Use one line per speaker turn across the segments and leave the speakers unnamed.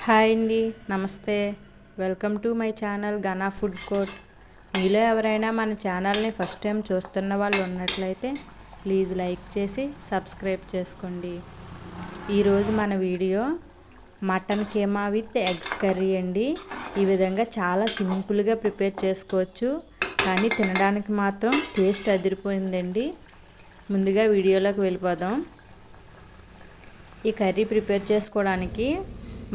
Hi అండి, నమస్తే. Welcome to my channel Gana food court. మీలో ఎవరైనా మన ఛానల్ని ఫస్ట్ టైం చూస్తున్న వాళ్ళు ఉన్నట్లయితే ప్లీజ్ లైక్ చేసి సబ్స్క్రైబ్ చేసుకోండి. ఈరోజు మన video mutton keema with eggs curry అండి. ఈ విధంగా చాలా సింపుల్గా ప్రిపేర్ చేసుకోవచ్చు, కానీ తినడానికి మాత్రం టేస్ట్ అదిరిపోయిందండి. ముందుగా వీడియోలోకి వెళ్ళిపోదాం. ఈ కర్రీ ప్రిపేర్ చేసుకోవడానికి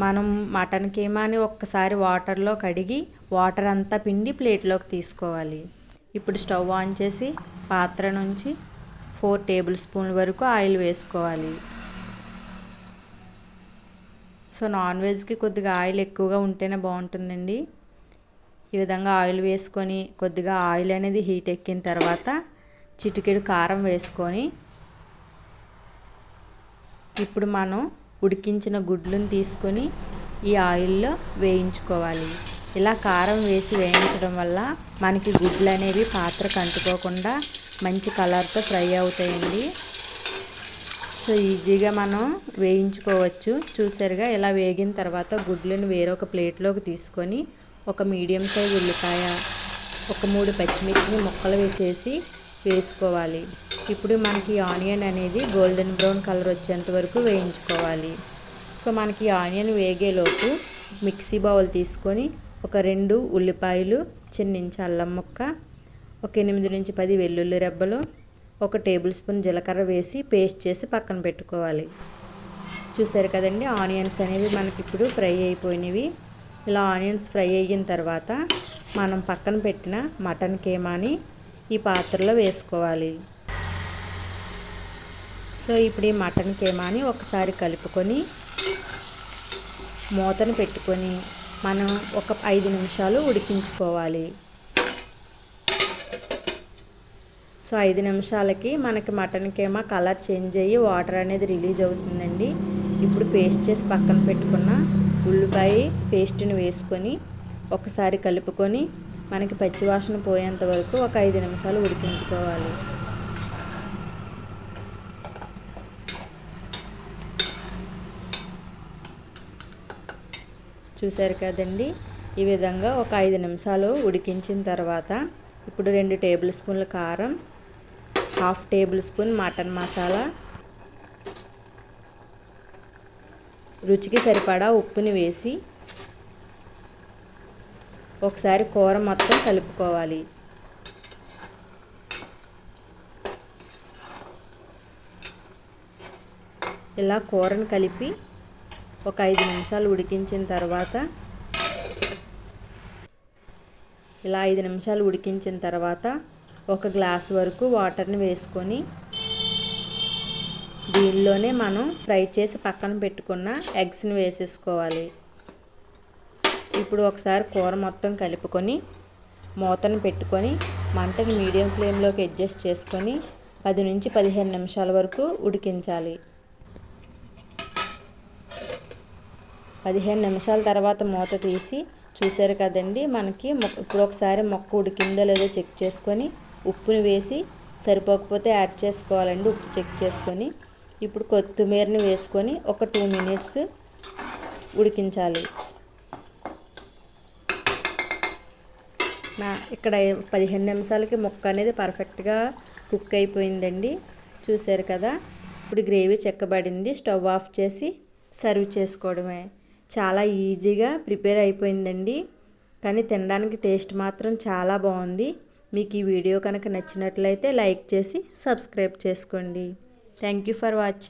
మనం మటన్ కీమాని ఒక్కసారి వాటర్లో కడిగి వాటర్ అంతా పిండి ప్లేట్లోకి తీసుకోవాలి. ఇప్పుడు స్టవ్ ఆన్ చేసి పాత్ర నుంచి 4 టేబుల్ స్పూన్ల వరకు ఆయిల్ వేసుకోవాలి. సో నాన్ వెజ్కి కొద్దిగా ఆయిల్ ఎక్కువగా ఉంటేనే బాగుంటుందండి. ఈ విధంగా ఆయిల్ వేసుకొని కొద్దిగా ఆయిల్ అనేది హీట్ ఎక్కిన తర్వాత చిటికెడు కారం వేసుకొని ఇప్పుడు మనం ఉడికించిన గుడ్లను తీసుకొని ఈ ఆయిల్లో వేయించుకోవాలి. ఇలా కారం వేసి వేయించడం వల్ల మనకి గుడ్లు అనేవి పాత్రకు అంటుకోకుండా మంచి కలర్తో ఫ్రై అవుతాయండి. సో ఈజీగా మనం వేయించుకోవచ్చు. చూసారుగా, ఇలా వేగిన తర్వాత గుడ్లను వేరొక ప్లేట్లోకి తీసుకొని ఒక మీడియం సైజ్ ఉల్లిపాయ, ఒక 3 పచ్చిమిర్చిని ముక్కలు వేసేసి వేసుకోవాలి. ఇప్పుడు మనకి ఆనియన్ అనేది గోల్డెన్ బ్రౌన్ కలర్ వచ్చేంత వరకు వేయించుకోవాలి. సో మనకి ఆనియన్ వేగేలోపు మిక్సీ బౌల్ తీసుకొని ఒక 2 ఉల్లిపాయలు, చిన్నించి అల్లం ముక్క, ఒక 8 నుంచి 10 వెల్లుల్లి రెబ్బలు, 1 టేబుల్ స్పూన్ జీలకర్ర వేసి పేస్ట్ చేసి పక్కన పెట్టుకోవాలి. చూసారు కదండి, ఆనియన్స్ అనేవి మనకి ఇప్పుడు ఫ్రై అయిపోయినవి. ఇలా ఆనియన్స్ ఫ్రై అయిన తర్వాత మనం పక్కన పెట్టిన మటన్ కీమాని ఈ పాత్రలో వేసుకోవాలి. సో ఇప్పుడు ఈ మటన్ కీమాని ఒకసారి కలుపుకొని మూతను పెట్టుకొని మనం ఒక 5 నిమిషాలు ఉడికించుకోవాలి. సో 5 నిమిషాలకి మనకి మటన్ కీమా కలర్ చేంజ్ అయ్యి వాటర్ అనేది రిలీజ్ అవుతుందండి. ఇప్పుడు పేస్ట్ చేసి పక్కన పెట్టుకున్న ఉల్లిపాయ పేస్ట్ని వేసుకొని ఒకసారి కలుపుకొని మనకి పచ్చివాసన పోయేంత వరకు ఒక 5 నిమిషాలు ఉడికించుకోవాలి. చూసారు కదండి, ఈ విధంగా ఒక 5 నిమిషాలు ఉడికించిన తర్వాత ఇప్పుడు 2 టేబుల్ స్పూన్ల కారం, 1/2 టేబుల్ స్పూన్ మటన్ మసాలా, రుచికి సరిపడా ఉప్పుని వేసి ఒకసారి కూర మొత్తం కలుపుకోవాలి. ఇలా కూరను కలిపి ఒక 5 నిమిషాలు ఉడికించిన తర్వాత ఒక గ్లాస్ వరకు వాటర్ని వేసుకొని దీనిలోనే మనం ఫ్రై చేసి పక్కన పెట్టుకున్న ఎగ్స్ని వేసేసుకోవాలి. ఇప్పుడు ఒకసారి కూర మొత్తం కలుపుకొని మూతను పెట్టుకొని మంటని మీడియం ఫ్లేమ్లోకి అడ్జస్ట్ చేసుకొని 10 నుంచి 15 నిమిషాల వరకు ఉడికించాలి. 15 నిమిషాల తర్వాత మూత తీసి చూసారు కదండి, మనకి ఇప్పుడు ఒకసారి మొక్క ఉడికిందో లేదో చెక్ చేసుకొని ఉప్పుని వేసి సరిపోకపోతే యాడ్ చేసుకోవాలండి. ఉప్పు చెక్ చేసుకొని ఇప్పుడు కొత్తిమీరని వేసుకొని ఒక 2 మినిట్స్ ఉడికించాలి. ఇక్కడ 15 నిమిషాలకి ముక్క అనేది పర్ఫెక్ట్గా కుక్ అయిపోయిందండి. చూసారు కదా, ఇప్పుడు గ్రేవీ చెక్కబడింది. స్టవ్ ఆఫ్ చేసి సర్వ్ చేసుకోవడమే. చాలా ఈజీగా ప్రిపేర్ అయిపోయిందండి, కానీ తినడానికి టేస్ట్ మాత్రం చాలా బాగుంది. మీకు ఈ వీడియో కనుక నచ్చినట్లయితే లైక్ చేసి సబ్స్క్రైబ్ చేసుకోండి. Thank you for watching.